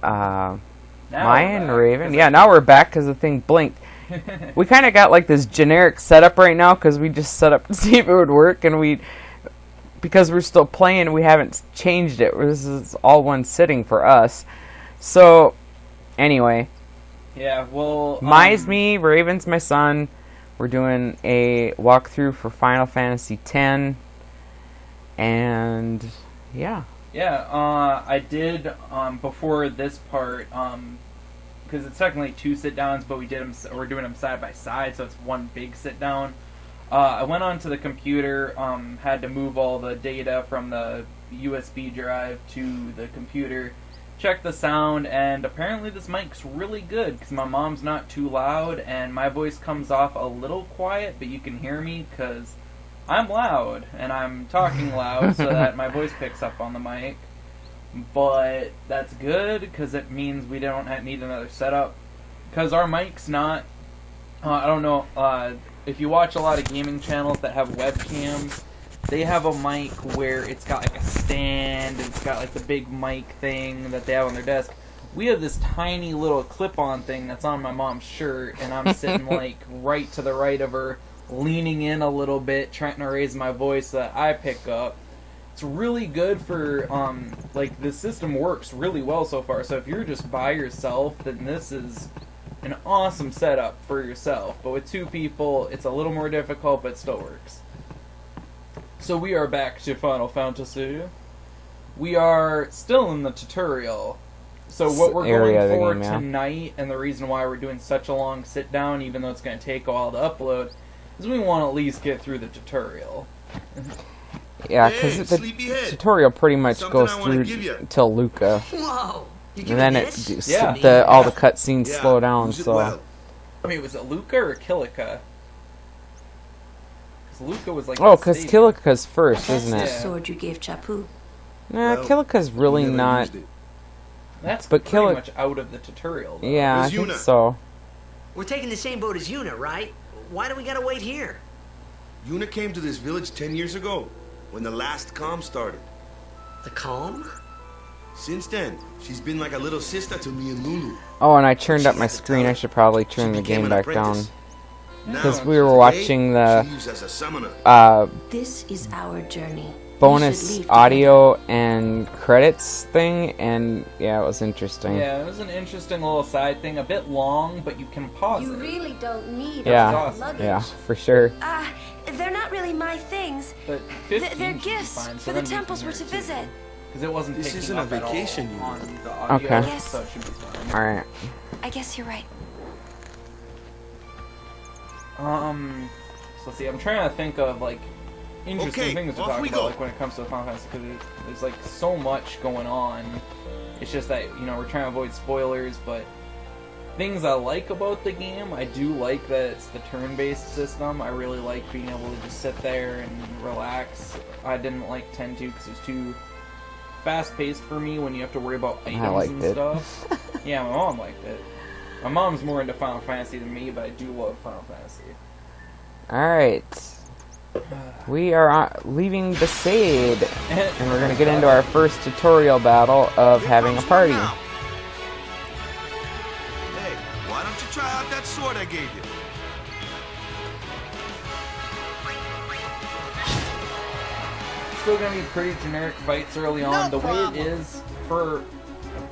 Myhie and Raven. Yeah, now we're back because the thing blinked. We kind of got like this generic setup right now because we just set up to see if it would work, and because we're still playing, we haven't changed it. This is all one sitting for us. So, anyway. Yeah, well... Myhie's me, Raven's my son. We're doing a walkthrough for Final Fantasy X. And, yeah. Yeah, I did, before this part, because it's technically 2 sit-downs, but we're doing them side by side, so it's one big sit-down. I went onto the computer, had to move all the data from the USB drive to the computer, check the sound, and apparently this mic's really good, because my mom's not too loud, and my voice comes off a little quiet, but you can hear me, because I'm loud, and I'm talking loud, so that my voice picks up on the mic. But that's good, because it means we don't need another setup, because our mic's not, I don't know, if you watch a lot of gaming channels that have webcams, they have a mic where it's got like a stand, and it's got like the big mic thing that they have on their desk. We have this tiny little clip-on thing that's on my mom's shirt, and I'm sitting like right to the right of her, leaning in a little bit, trying to raise my voice so that I pick up. It's really good for, like, the system works really well so far, so if you're just by yourself, then this is an awesome setup for yourself. But with 2 people, it's a little more difficult, but it still works. So we are back to Final Fantasy. We are still in the tutorial. So what we're going for tonight, and the reason why we're doing such a long sit-down, even though it's going to take a while to upload, is we want to at least get through the tutorial. Yeah, because the tutorial pretty much goes through till Luca. Whoa! And then all the cutscenes slow down, so... Wait, was it Luca or Kilika? Luca was like... Oh, because Kilika's first, isn't it? That's the sword you gave Chapu. Nah, Kilika's really not... That's pretty much out of the tutorial, though. Yeah, I think so. We're taking the same boat as Yuna, right? Why do we gotta wait here? Yuna came to this village 10 years ago, when the last calm started. The calm? Since then, she's been like a little sister to me and Lulu. Oh, and I turned up my screen. I should probably turn the game back down. Because we were watching the this is our journey. Bonus audio and credits thing, and yeah, it was interesting. Yeah, it was an interesting little side thing, a bit long, but you can pause it. You really don't need awesome. luggage. Yeah, for sure. They're not really my things. But they're gifts for the temples we're to visit. Because it wasn't this taking isn't up a vacation at all on the audio, okay. So it should be fine. Alright. I guess you're right. So let's see, I'm trying to think of, like, interesting things to talk about, like, when it comes to the Final Fantasy, because there's, like, so much going on. It's just that, you know, we're trying to avoid spoilers, but things I like about the game, I do like that it's the turn-based system. I really like being able to just sit there and relax. I didn't like 10-2 because it was too fast-paced for me when you have to worry about items and stuff. Yeah, my mom liked it. My mom's more into Final Fantasy than me, but I do love Final Fantasy. Alright. We are leaving the Sade, and we're going to get into our first tutorial battle of having a party. Hey, why don't you try out that sword I gave you? Still going to be pretty generic fights early on. The way it is for a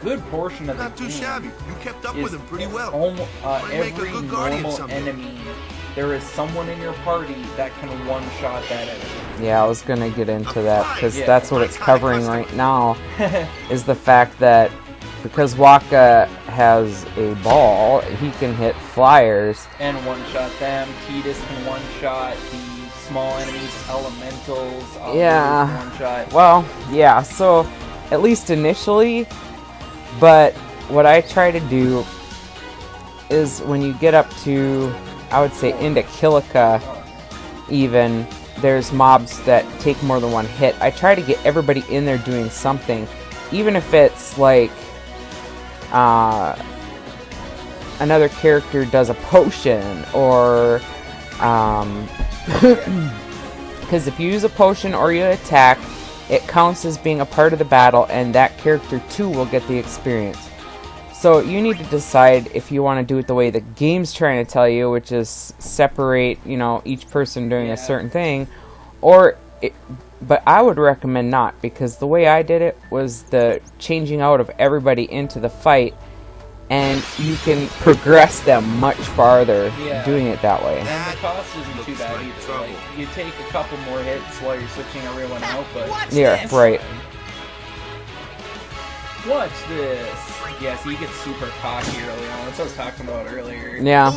good portion of the Not too game shabby. You kept up with him pretty well. Every normal enemy, there is someone in your party that can one-shot that enemy. Yeah, I was going to get into that, because that's what it's covering right now, is the fact that because Waka has a ball, he can hit flyers. And one-shot them. Tidus can one-shot the small enemies, elementals. Yeah. One-shot. Well, yeah, so at least initially, but what I try to do is when you get up to, I would say, into Kilika, even, there's mobs that take more than one hit. I try to get everybody in there doing something, even if it's like another character does a potion, or because if you use a potion or you attack, it counts as being a part of the battle, and that character too will get the experience. So you need to decide if you want to do it the way the game's trying to tell you, which is separate, you know, each person doing a certain thing, or but I would recommend not, because the way I did it was the changing out of everybody into the fight, and you can progress them much farther doing it that way. And the cost isn't too bad either. Like, you take a couple more hits while you're switching everyone out, but yeah, right. Watch this. Yeah, so you get super cocky early on. That's what I was talking about earlier. Yeah.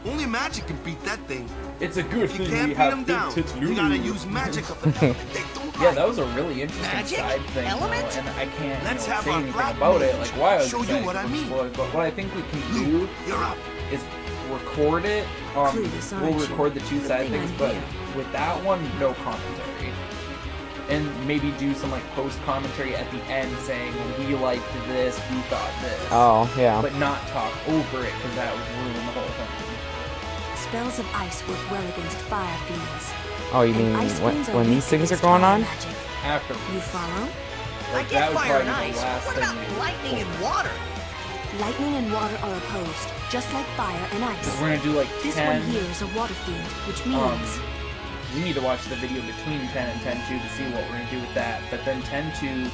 Only magic can beat that thing. It's a good If you thing can't we beat have them big down, tits you gotta use magic up and down. They don't Yeah, that was a really interesting Magic? side thing, Element? though, and I can't Let's say have our anything black about it. mage Like, why I was show you excited what I for mean. Floyd, but what I think we can do You're up. is record it. Clueless, We'll aren't you? record the two side thing things, I'm but here. with that one, no commentary. And maybe do some like post commentary at the end saying we liked this, we thought this. Oh, yeah. But not talk over it because that would ruin the whole thing. Spells of ice work well against fire fiends. Oh, you And mean ice fiends are when weak these things are against going fire on? magic. After You follow? like I that get would fire probably and be the ice. last What thing. about we- lightning and water? Lightning and water are opposed, just like fire and ice. We're gonna do like This 10. one here is a water fiend, which means You need to watch the video between 10 and 10-2 to see what we're going to do with that. But then 10-2,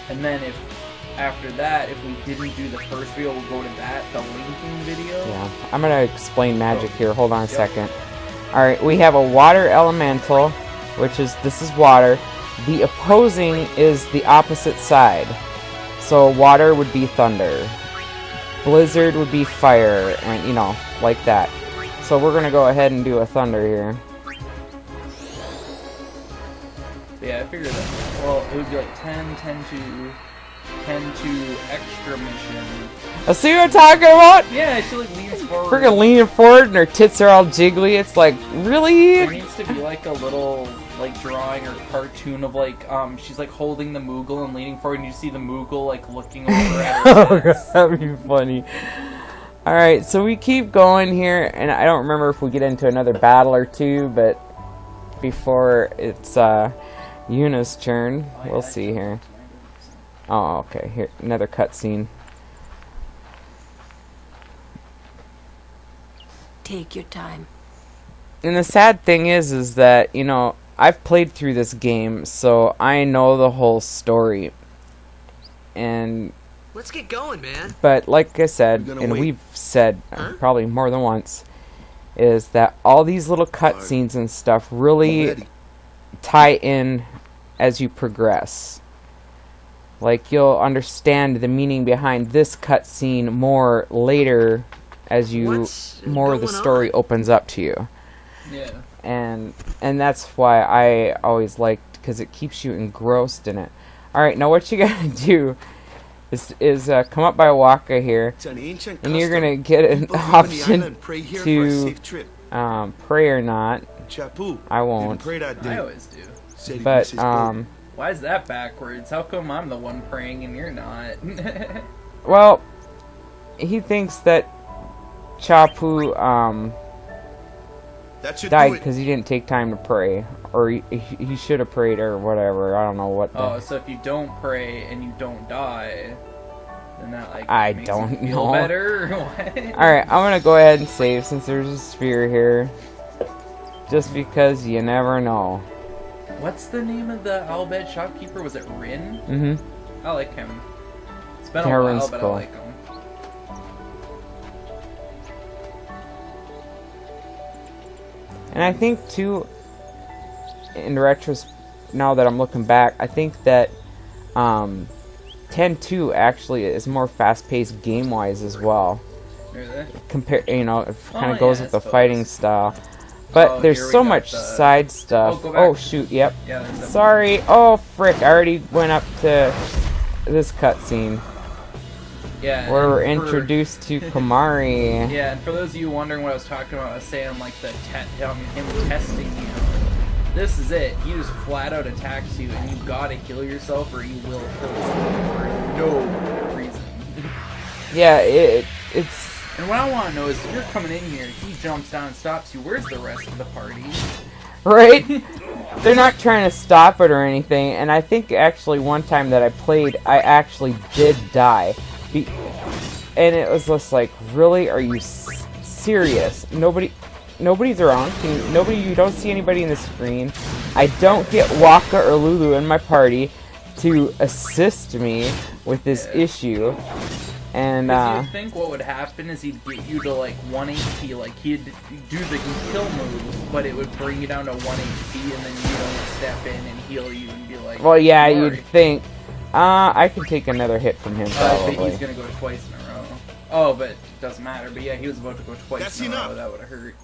and then if after that, if we didn't do the first video, we'll go to that, the linking video. Yeah, I'm gonna explain magic here. Hold on a second. Alright, we have a water elemental, which is, this is water. The opposing is the opposite side. So water would be thunder. Blizzard would be fire, and you know, like that. So we're gonna go ahead and do a thunder here. Yeah, I figured that. Well, it would be like 10, 10-2, 10-2 extra mission. I see what I'm talking about? Yeah, she like leans forward. Freaking leaning forward and her tits are all jiggly. It's like, really? There needs to be like a little like drawing or cartoon of like she's like holding the Moogle and leaning forward, and you see the Moogle like looking over at her. Oh, tits. that'd be funny. Alright, so we keep going here, and I don't remember if we get into another battle or two, but before it's Yuna's turn, we'll see here. Oh, okay, here, another cutscene. take your time. And the sad thing is that, you know, I've played through this game, so I know the whole story. And Let's get going, man. but like I said, We're gonna and wait. we've said Huh? probably more than once, is that all these little cutscenes and stuff really Ready. tie in as you progress. Like, you'll understand the meaning behind this cutscene more later as you What's more of the going story on? opens up to you. Yeah. And that's why I always liked, because it keeps you engrossed in it. Alright, now what you gotta do is come up by Waka here, It's an ancient and you're custom. gonna get an People who live on the option island pray here for a to safe trip. pray or not. Chapu I won't. didn't pray that I day. always do. Said he But missed his boat. Why is that backwards? How come I'm the one praying and you're not? Well, he thinks that Chapu That should died do it. because he didn't take time to pray, or he should have prayed or whatever. I don't know what. Oh, so if you don't pray and you don't die, then that like I makes don't you feel know. better. Or what? Alright, I'm gonna go ahead and save since there's a sphere here. Just because you never know. What's the name of the Albed shopkeeper? Was it Rin? Mm-hmm. I like him. It's been Yeah, a while, Rin's but cool. I like him. And I think too, in retrospect, now that I'm looking back, I think that 10-2 actually is more fast-paced game-wise as well. Really? Compare, you know, it kind Oh, of goes yeah, with I the suppose. fighting style. But Oh, there's here we so got much the- side stuff. go back. Oh shoot, yep. Yeah. There's a- Sorry. Oh frick! I already went up to this cutscene Yeah. where and we're for- introduced to Kamari. Yeah, and for those of you wondering what I was talking about, I was saying like the him testing you. This is it. He just flat out attacks you, and you gotta heal yourself, or you will kill yourself for no reason. Yeah, it's And what I want to know is, if you're coming in here, he jumps down and stops you. Where's the rest of the party? right. They're not trying to stop it or anything. And I think actually one time that I played, I actually did die. And it was just like, really? Are you serious? Nobody's around. You don't see anybody in the screen. I don't get Waka or Lulu in my party to assist me with this issue. And you think what would happen is he'd get you to like 1 HP, like he'd do the kill move, but it would bring you down to 1 HP, and then you don't step in and heal you and be like, well, yeah, sorry. you'd think, I could take another hit from him probably. But he's gonna go twice in a row. Oh, but it doesn't matter. But yeah, he was about to go twice That's in a row. enough. That would have hurt.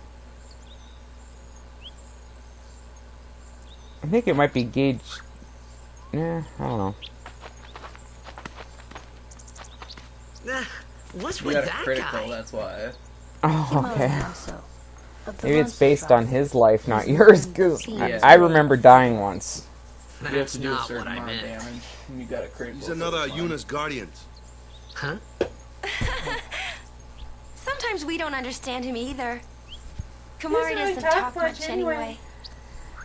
I think it might be Gage. Yeah, I don't know. What's You with got a that critical, guy? that's why. Oh, okay. Also, of the Maybe it's monster based on tribe. his life, not yours, because Yeah. I remember dying once. You have That's to do a not certain what I amount of meant. damage. And you got a critical. He's so another it's fine. Yuna's guardians. Huh? Sometimes we don't understand him either. He Kamari doesn't really doesn't talk talk much much anyway.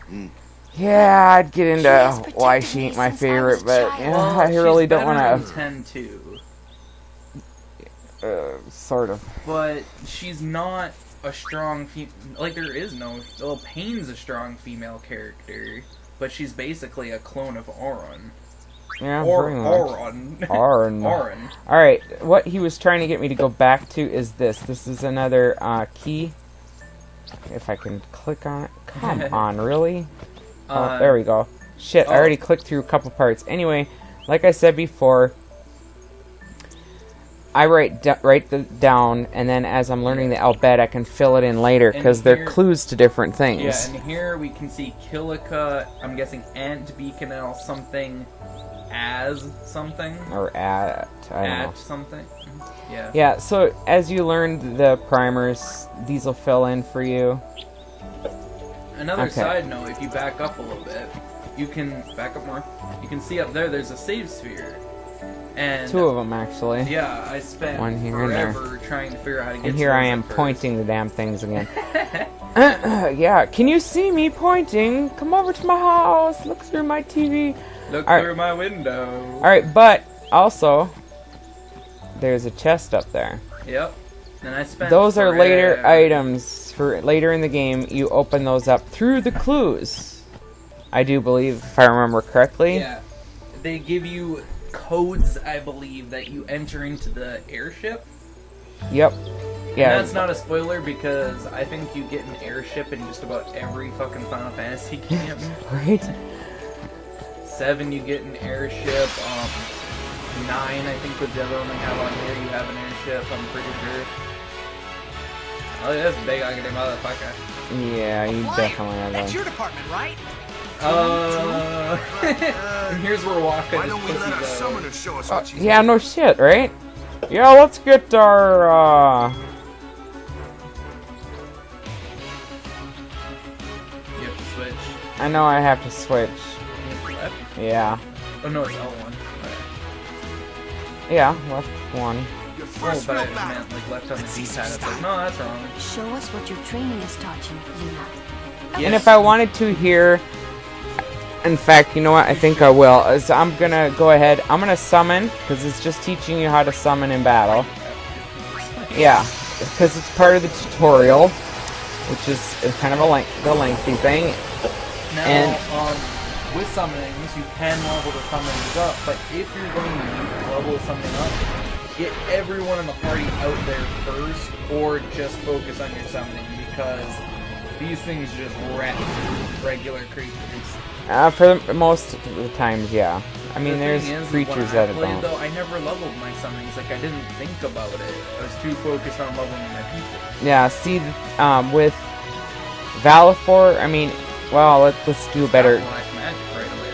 anyway. Yeah, I'd get She into has why protected she me ain't my since I favorite, was a but child. yeah, Well, I really she's don't better want than 10 too. to. Sort of. But she's not a strong like there is no. Well, Payne's a strong female character, but she's basically a clone of Auron. Yeah, Or pretty much. Auron. Auron. Auron. Alright, what he was trying to get me to go back to is this. This is another key. If I can click on it. Come on, really? Oh, there we go. Shit, I already clicked through a couple parts. Anyway, like I said before, I write down, and then as I'm learning the alphabet, I can fill it in later, because they're here- clues to different things. Yeah, and here we can see Kilika, I'm guessing Ant Beacon and something as something. Or at, I don't know. At something. Yeah. Yeah, so as you learn the primers, these will fill in for you. Another Okay. side note, if you back up a little bit, you can back up more. You can see up there's a save sphere. And 2 of them, actually. yeah, I spent One here and there. forever trying to figure out how to get And to here I those am at first. pointing the damn things again. Yeah, can you see me pointing? Come over to my house. Look through my TV. Look Alright. through my window. Alright, but also, there's a chest up there. Yep. And I spent Those are later forever- items for later in the game. You open those up through the clues. I do believe, if I remember correctly. Yeah. They give you codes, I believe, that you enter into the airship. Yep. Yeah. And that's not a spoiler because I think you get an airship in just about every fucking Final Fantasy game. Right? 7, you get an airship. 9, I think, was the other one they have on here. You have an airship, I'm pretty sure. Oh, yeah, that's big ugly motherfucker. Yeah, you definitely have That's that. your department, right? And here's where Waka Why is don't we let our pussy though. summoner show us what she's Yeah, no shit, right? Yeah, let's get our, You have to switch. I know I have to switch. You have to left? Yeah. Oh no, it's L1. Yeah, left one. Your Oh, first but real I battle. meant like left on the Let's see D-pad. some It's like, style. no, that's wrong. Show us what your training has taught you, Yuna. And if I wanted to here, in fact, you know what? I think I will. Is I'm gonna go ahead. I'm gonna summon because it's just teaching you how to summon in battle. Yeah, because it's part of the tutorial, which is kind of the lengthy thing. Now, And- with summonings, you can level the summonings up, but if you're going to level something up, get everyone in the party out there first, or just focus on your summoning, because these things just wreck regular creatures. For most of the times, yeah. I mean, The there's thing is, creatures when I that played, don't. though, I never leveled my summonings. Like, I didn't think about it. I was too focused on leveling my people. Yeah, see, with Valifor, I mean, well, let's do better. Black magic right away,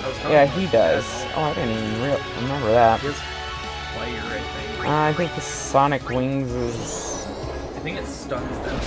though. I was Yeah, talking he about does. that. Oh, I didn't even remember that. His fire, I think. I think the Sonic Wings is... I think it stuns them.